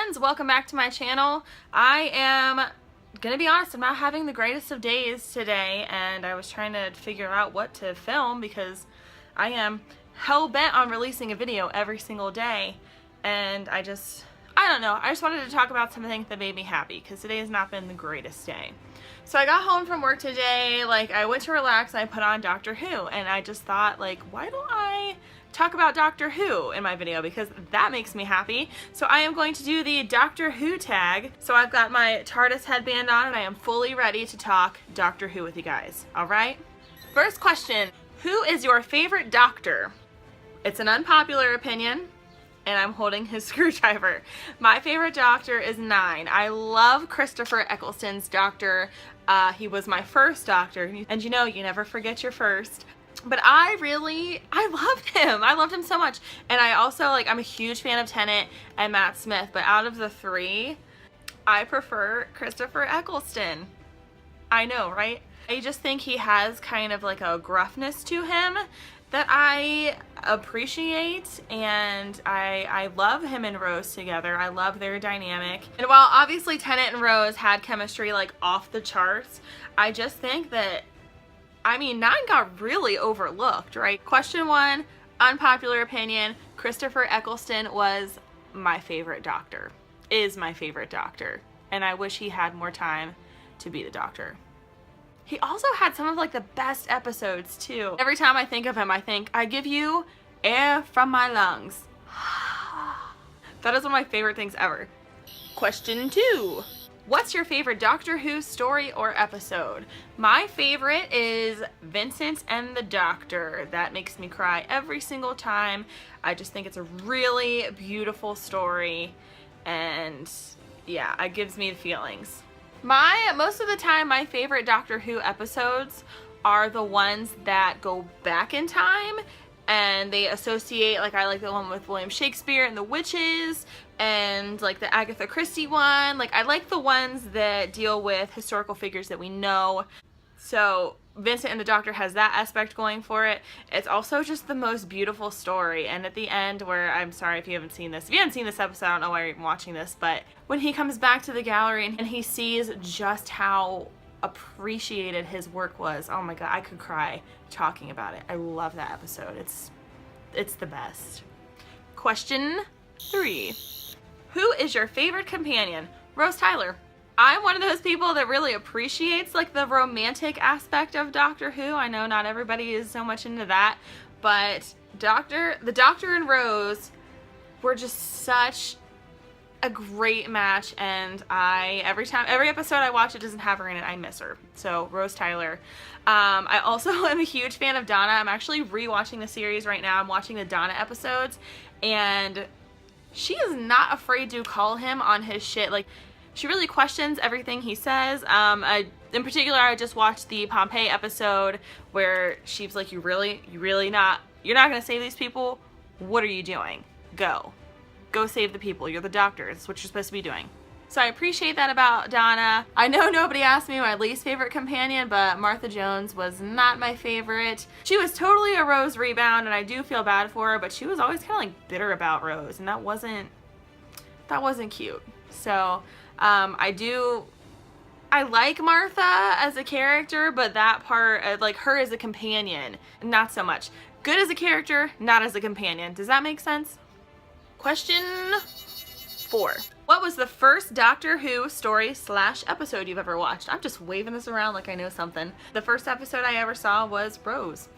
friends, welcome back to my channel. I am gonna be honest, I'm not having the greatest of days today, and I was trying to figure out what to film because I am hell-bent on releasing a video every single day, and I don't know, I just wanted to talk about something that made me happy because today has not been the greatest day. So I got home from work today, I went to relax and I put on Doctor Who, and I just thought, why don't I talk about Doctor Who in my video, because that makes me happy. So I am going to do the Doctor Who tag. So I've got my TARDIS headband on and I am fully ready to talk Doctor Who with you guys. Alright? First question, who is your favorite Doctor? It's an unpopular opinion, and I'm holding his screwdriver. My favorite Doctor is 9. I love Christopher Eccleston's Doctor. He was my first Doctor, and you know, you never forget your first. But I loved him. I loved him so much. And I also, I'm a huge fan of Tennant and Matt Smith, but out of the three, I prefer Christopher Eccleston. I know, right? I just think he has kind of a gruffness to him that I appreciate, and I love him and Rose together. I love their dynamic. And while obviously Tennant and Rose had chemistry off the charts, I just think that 9 got really overlooked, right? Question 1, unpopular opinion, Christopher Eccleston was my favorite Doctor, is my favorite Doctor, and I wish he had more time to be the Doctor. He also had some of the best episodes too. Every time I think of him, I think, I give you air from my lungs. That is one of my favorite things ever. Question 2. What's your favorite Doctor Who story or episode? My favorite is Vincent and the Doctor. That makes me cry every single time. I just think it's a really beautiful story, and yeah, it gives me the feelings. Most of the time, my favorite Doctor Who episodes are the ones that go back in time, and they associate, I like the one with William Shakespeare and the witches, and the Agatha Christie one. I like the ones that deal with historical figures that we know. So Vincent and the Doctor has that aspect going for it. It's also just the most beautiful story, and at the end where, I'm sorry if you haven't seen this. If you haven't seen this episode, I don't know why you're even watching this, but when he comes back to the gallery and he sees just how appreciated his work was, oh my god, I could cry talking about it. I love that episode. It's the best. Question 3. Who is your favorite companion? Rose Tyler. I'm one of those people that really appreciates the romantic aspect of Doctor Who. I know not everybody is so much into that, but the Doctor and Rose were just such a great match, and every episode I watch it doesn't have her in it, I miss her. So Rose Tyler. I also am a huge fan of Donna. I'm actually rewatching the series right now. I'm watching the Donna episodes, and she is not afraid to call him on his shit. She really questions everything he says. In particular, I just watched the Pompeii episode where she's like, you're not gonna save these people? What are you doing? Go save the people. You're the Doctor. That's what you're supposed to be doing. So I appreciate that about Donna. I know nobody asked me my least favorite companion, but Martha Jones was not my favorite. She was totally a Rose rebound, and I do feel bad for her, but she was always kind of bitter about Rose, and that wasn't cute. So I like Martha as a character, but that part, her as a companion, not so much. Good as a character, not as a companion. Does that make sense? Question 4. What was the first Doctor Who story / episode you've ever watched? I'm just waving this around like I know something. The first episode I ever saw was Rose.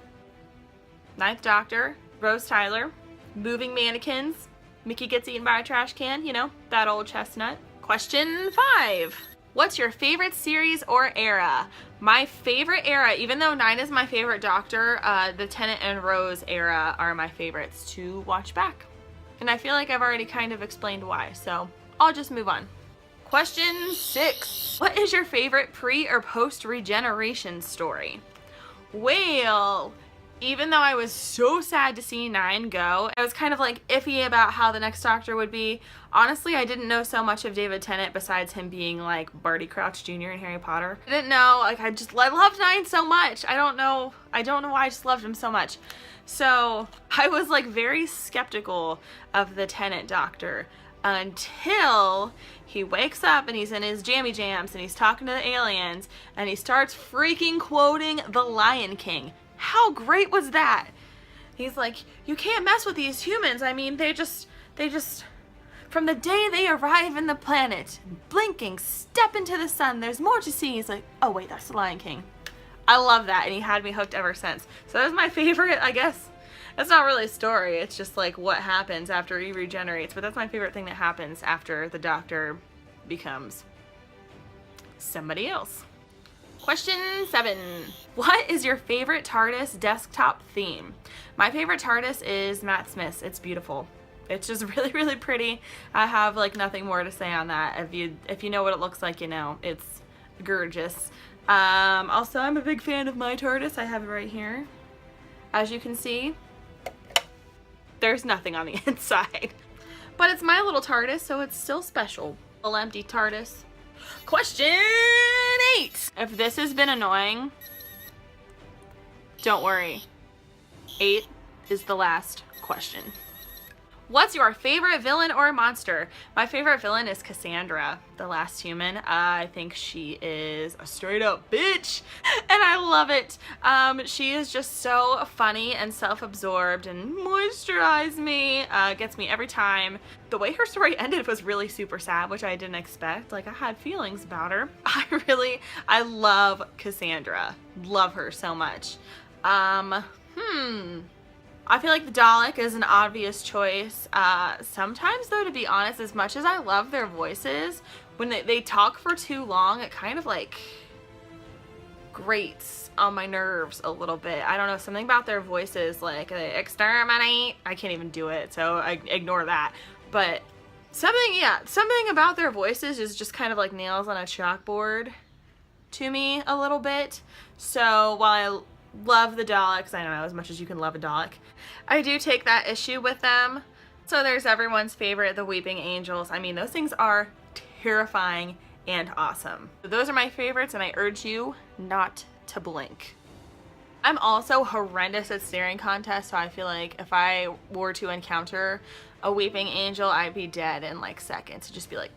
9th Doctor, Rose Tyler, moving mannequins, Mickey gets eaten by a trash can, you know, that old chestnut. Question 5. What's your favorite series or era? My favorite era, even though 9 is my favorite Doctor, the Tennant and Rose era are my favorites to watch back. And I feel like I've already kind of explained why, so I'll just move on. Question 6. What is your favorite pre- or post-regeneration story? Well, even though I was so sad to see 9 go, I was kind of iffy about how the next Doctor would be. Honestly, I didn't know so much of David Tennant besides him being Barty Crouch Jr. in Harry Potter. I didn't know, I loved 9 so much. I don't know why I just loved him so much. So I was very skeptical of the Tennant Doctor. until he wakes up and he's in his jammy jams and he's talking to the aliens and he starts freaking quoting The Lion King. How great was that? He's like, you can't mess with these humans. I mean, they just, from the day they arrive in the planet, blinking, step into the sun, there's more to see. He's like, oh wait, that's The Lion King. I love that, and he had me hooked ever since. So that was my favorite, I guess. That's not really a story, it's just like what happens after he regenerates, but that's my favorite thing that happens after the Doctor becomes somebody else. Question 7. What is your favorite TARDIS desktop theme? My favorite TARDIS is Matt Smith's. It's beautiful. It's just really, really pretty. I have like nothing more to say on that. If you know what it looks like, you know. It's gorgeous. Also, I'm a big fan of my TARDIS. I have it right here. As you can see, there's nothing on the inside. But it's my little TARDIS, so it's still special. Little empty TARDIS. Question 8. If this has been annoying, don't worry. 8 is the last question. What's your favorite villain or monster? My favorite villain is Cassandra, the last human. I think she is a straight up bitch and I love it. She is just so funny and self-absorbed and moisturize me. Gets me every time. The way her story ended was really super sad, which I didn't expect. Like, I had feelings about her. I love Cassandra. Love her so much. I feel like the Dalek is an obvious choice. Sometimes though, to be honest, as much as I love their voices, when they talk for too long, it kind of like grates on my nerves a little bit. I don't know, something about their voices, like they exterminate. I can't even do it, so I ignore that. But something about their voices is just kind of like nails on a chalkboard to me a little bit. So while I love the Daleks, I don't know, as much as you can love a Dalek, I do take that issue with them. So there's everyone's favorite, the Weeping Angels. I mean, those things are terrifying and awesome. So those are my favorites, and I urge you not to blink. I'm also horrendous at staring contests, so I feel like if I were to encounter a Weeping Angel, I'd be dead in like seconds. It'd just be like,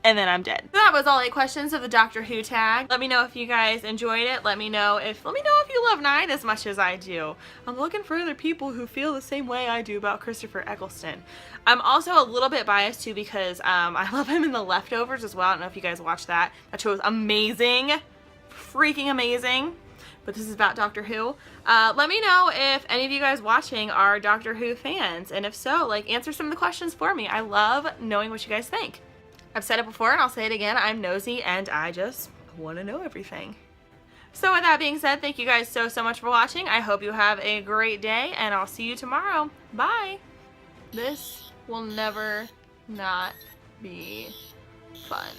and then I'm dead. So that was all 8 questions of the Doctor Who tag. Let me know if you guys enjoyed it. Let me know if you love 9 as much as I do. I'm looking for other people who feel the same way I do about Christopher Eccleston. I'm also a little bit biased too because I love him in The Leftovers as well. I don't know if you guys watched that. That show was amazing. Freaking amazing. But this is about Doctor Who. Let me know if any of you guys watching are Doctor Who fans. And if so, like, answer some of the questions for me. I love knowing what you guys think. I've said it before and I'll say it again, I'm nosy and I just want to know everything. So with that being said, thank you guys so much for watching. I hope you have a great day and I'll see you tomorrow. Bye! This will never not be fun.